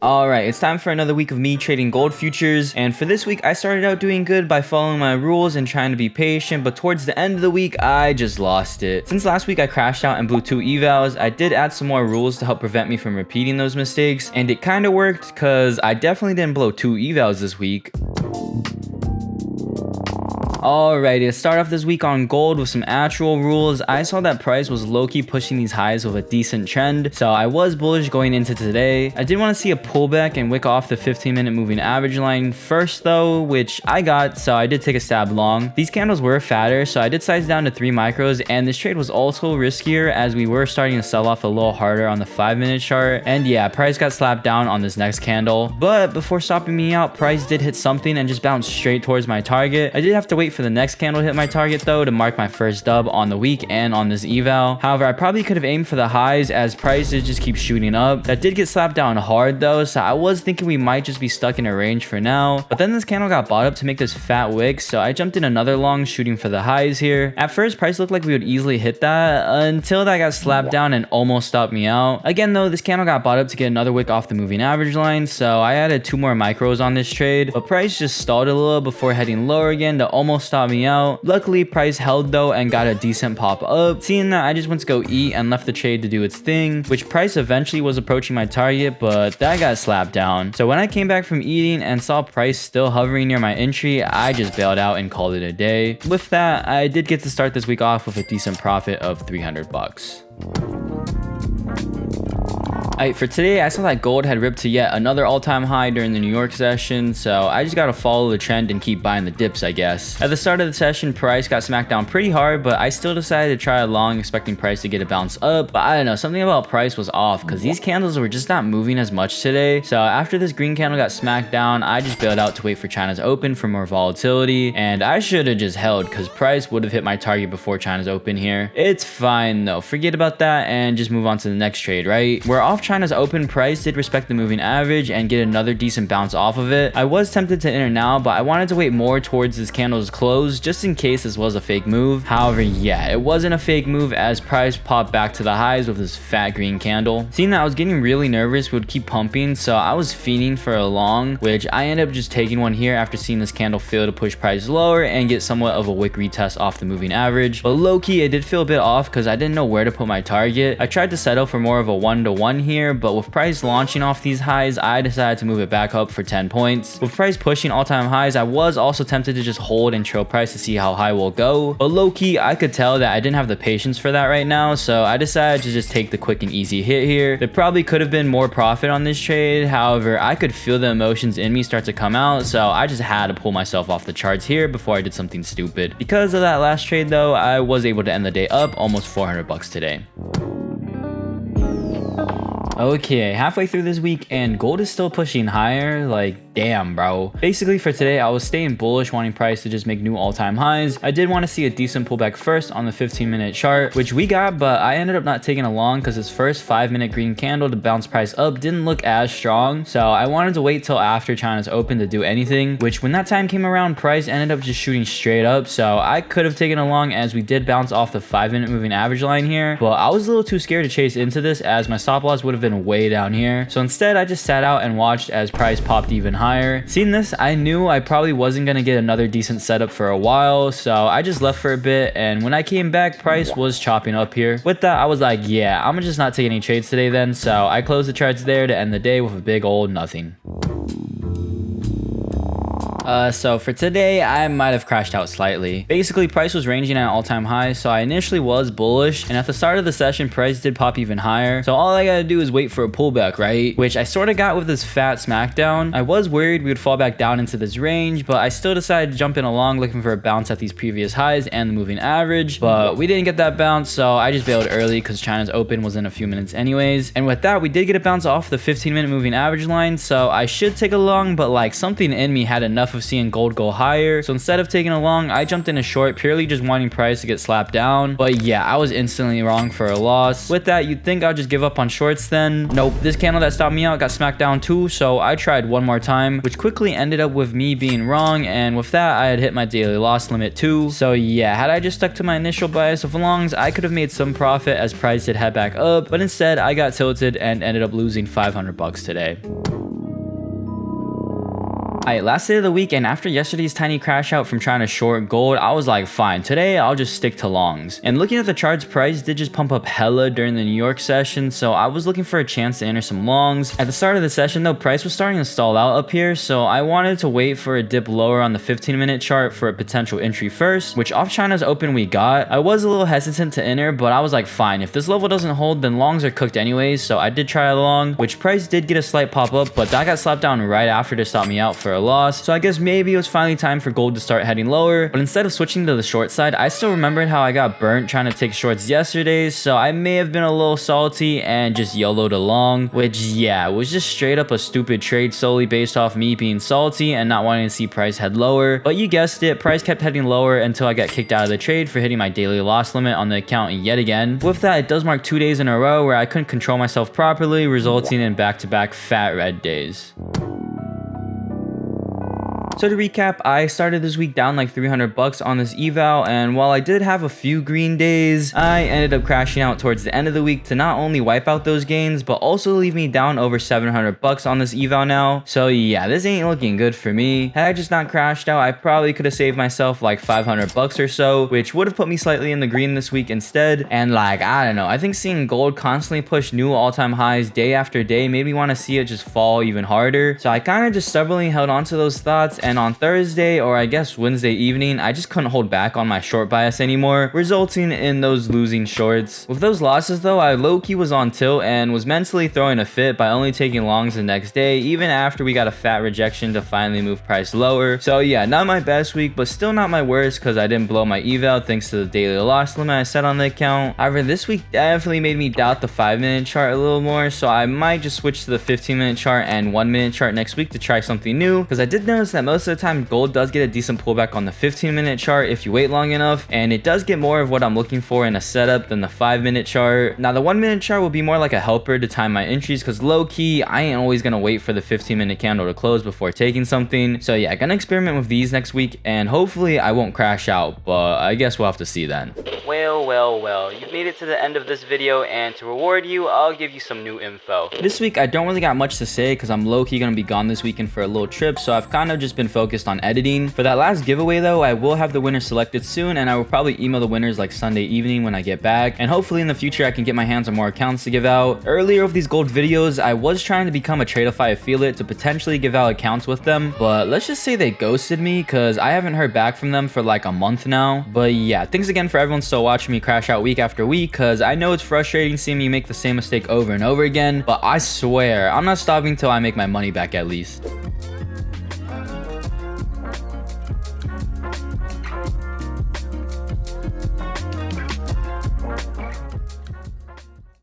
Alright, it's time for another week of me trading gold futures, and for this week I started out doing good by following my rules and trying to be patient, but towards the end of the week I just lost it. Since last week I crashed out and blew 2 evals, I did add some more rules to help prevent me from repeating those mistakes, and it kinda worked because I definitely didn't blow 2 evals this week. Alrighty, let's start off this week on gold with some actual rules. I saw that price was low-key pushing these highs with a decent trend, so I was bullish going into today. I did want to see a pullback and wick off the 15-minute moving average line first though, which I got, so I did take a stab long. These candles were fatter, so I did size down to 3 micros, and this trade was also riskier as we were starting to sell off a little harder on the 5-minute chart. And yeah, price got slapped down on this next candle, but before stopping me out, price did hit something and just bounced straight towards my target. I did have to wait for the next candle to hit my target though to mark my first dub on the week and on this eval. However, I probably could have aimed for the highs as price did just keep shooting up. That did get slapped down hard though, so I was thinking we might just be stuck in a range for now. But then this candle got bought up to make this fat wick, so I jumped in another long shooting for the highs here. At first, price looked like we would easily hit that until that got slapped down and almost stopped me out. Again though, this candle got bought up to get another wick off the moving average line, so I added 2 more micros on this trade, but price just stalled a little before heading lower again to almost stop me out. Luckily, price held though and got a decent pop up. Seeing that, I just went to go eat and left the trade to do its thing, which price eventually was approaching my target, but that got slapped down. So when I came back from eating and saw price still hovering near my entry, I just bailed out and called it a day. With that, I did get to start this week off with a decent profit of 300 bucks. Alright, for today, I saw that gold had ripped to yet another all-time high during the New York session, so I just gotta follow the trend and keep buying the dips, I guess. At the start of the session, price got smacked down pretty hard, but I still decided to try along, expecting price to get a bounce up. But I don't know, something about price was off, because these candles were just not moving as much today. So after this green candle got smacked down, I just bailed out to wait for China's open for more volatility, and I should have just held, because price would have hit my target before China's open here. It's fine though, forget about that and just move on to the next trade, right? We're off China's open. Price did respect the moving average and get another decent bounce off of it. I was tempted to enter now, but I wanted to wait more towards this candle's close just in case this was a fake move. However, yeah, it wasn't a fake move as price popped back to the highs with this fat green candle. Seeing that, I was getting really nervous would keep pumping, so I was fiending for a long, which I ended up just taking one here after seeing this candle fail to push price lower and get somewhat of a wick retest off the moving average. But low-key, it did feel a bit off because I didn't know where to put my target. I tried to settle for more of a 1-to-1 here, but with price launching off these highs, I decided to move it back up for 10 points. With price pushing all-time highs, I was also tempted to just hold and trail price to see how high we'll go, but low-key, I could tell that I didn't have the patience for that right now, so I decided to just take the quick and easy hit here. There probably could have been more profit on this trade, however, I could feel the emotions in me start to come out, so I just had to pull myself off the charts here before I did something stupid. Because of that last trade though, I was able to end the day up almost 400 bucks today. Okay, halfway through this week and gold is still pushing higher. Like, damn, bro. Basically for today, I was staying bullish, wanting price to just make new all-time highs. I did want to see a decent pullback first on the 15-minute chart, which we got, but I ended up not taking a long because this first 5-minute green candle to bounce price up didn't look as strong. So I wanted to wait till after China's open to do anything, which when that time came around, price ended up just shooting straight up. So I could have taken a long as we did bounce off the 5-minute moving average line here, but I was a little too scared to chase into this as my stop loss would have been way down here. So instead, I just sat out and watched as price popped even higher. Seeing this, I knew I probably wasn't going to get another decent setup for a while, so I just left for a bit, and when I came back, price was chopping up here. With that, I was like, yeah, I'm gonna just not take any trades today then, so I closed the charts there to end the day with a big old nothing. So for today, I might have crashed out slightly. Basically, price was ranging at all-time highs, so I initially was bullish, and at the start of the session, price did pop even higher. So all I gotta do is wait for a pullback, right? Which I sort of got with this fat smackdown. I was worried we would fall back down into this range, but I still decided to jump in along looking for a bounce at these previous highs and the moving average, but we didn't get that bounce, so I just bailed early because China's open was in a few minutes anyways. And with that, we did get a bounce off the 15-minute moving average line, so I should take a long, but like something in me had enough of seeing gold go higher, so instead of taking a long, I jumped in a short purely just wanting price to get slapped down. But yeah, I was instantly wrong for a loss. With that, you'd think I'll just give up on shorts then. Nope, this candle that stopped me out got smacked down too, so I tried one more time, which quickly ended up with me being wrong, and with that, I had hit my daily loss limit too. So yeah, had I just stuck to my initial bias of longs, I could have made some profit as price did head back up, but instead I got tilted and ended up losing 500 bucks today. Alright, last day of the week, and after yesterday's tiny crash out from trying to short gold, I was like, fine, today I'll just stick to longs. And looking at the chart's price did just pump up hella during the New York session, so I was looking for a chance to enter some longs. At the start of the session though, price was starting to stall out up here, so I wanted to wait for a dip lower on the 15-minute chart for a potential entry first, which off China's open we got. I was a little hesitant to enter, but I was like, fine, if this level doesn't hold, then longs are cooked anyways, so I did try a long, which price did get a slight pop up, but that got slapped down right after to stop me out for a loss. So I guess maybe it was finally time for gold to start heading lower, but instead of switching to the short side, I still remembered how I got burnt trying to take shorts yesterday, so I may have been a little salty and just YOLO'd along, which yeah, was just straight up a stupid trade solely based off me being salty and not wanting to see price head lower. But you guessed it, price kept heading lower until I got kicked out of the trade for hitting my daily loss limit on the account yet again. With that, it does mark 2 days in a row where I couldn't control myself properly, resulting in back-to-back fat red days. So to recap, I started this week down like 300 bucks on this eval, and while I did have a few green days, I ended up crashing out towards the end of the week to not only wipe out those gains, but also leave me down over 700 bucks on this eval now. So yeah, this ain't looking good for me. Had I just not crashed out, I probably could have saved myself like 500 bucks or so, which would have put me slightly in the green this week instead. And like, I don't know, I think seeing gold constantly push new all-time highs day after day made me want to see it just fall even harder. So I kind of just stubbornly held on to those thoughts, and on Thursday, or I guess Wednesday evening, I just couldn't hold back on my short bias anymore, resulting in those losing shorts. With those losses though, I low-key was on tilt and was mentally throwing a fit by only taking longs the next day, even after we got a fat rejection to finally move price lower. So yeah, not my best week, but still not my worst because I didn't blow my eval thanks to the daily loss limit I set on the account. However, this week definitely made me doubt the 5-minute chart a little more, so I might just switch to the 15-minute chart and 1-minute chart next week to try something new, because I did notice that most of the time gold does get a decent pullback on the 15-minute chart if you wait long enough, and it does get more of what I'm looking for in a setup than the 5-minute chart. Now the 1-minute chart will be more like a helper to time my entries, because low-key I ain't always gonna wait for the 15-minute candle to close before taking something. So yeah, gonna experiment with these next week, and hopefully I won't crash out, but I guess we'll have to see then. Well, you've made it to the end of this video, and to reward you, I'll give you some new info. This week I don't really got much to say because I'm low-key gonna be gone this weekend for a little trip, so I've kind of just been focused on editing. For that last giveaway though, I will have the winner selected soon, and I will probably email the winners like Sunday evening when I get back, and hopefully in the future I can get my hands on more accounts to give out. Earlier with these gold videos, I was trying to become a Tradeify affiliate to potentially give out accounts with them, but let's just say they ghosted me because I haven't heard back from them for like a month now. But yeah, thanks again for everyone still watching me crash out week after week, because I know it's frustrating seeing me make the same mistake over and over again, but I swear I'm not stopping till I make my money back at least.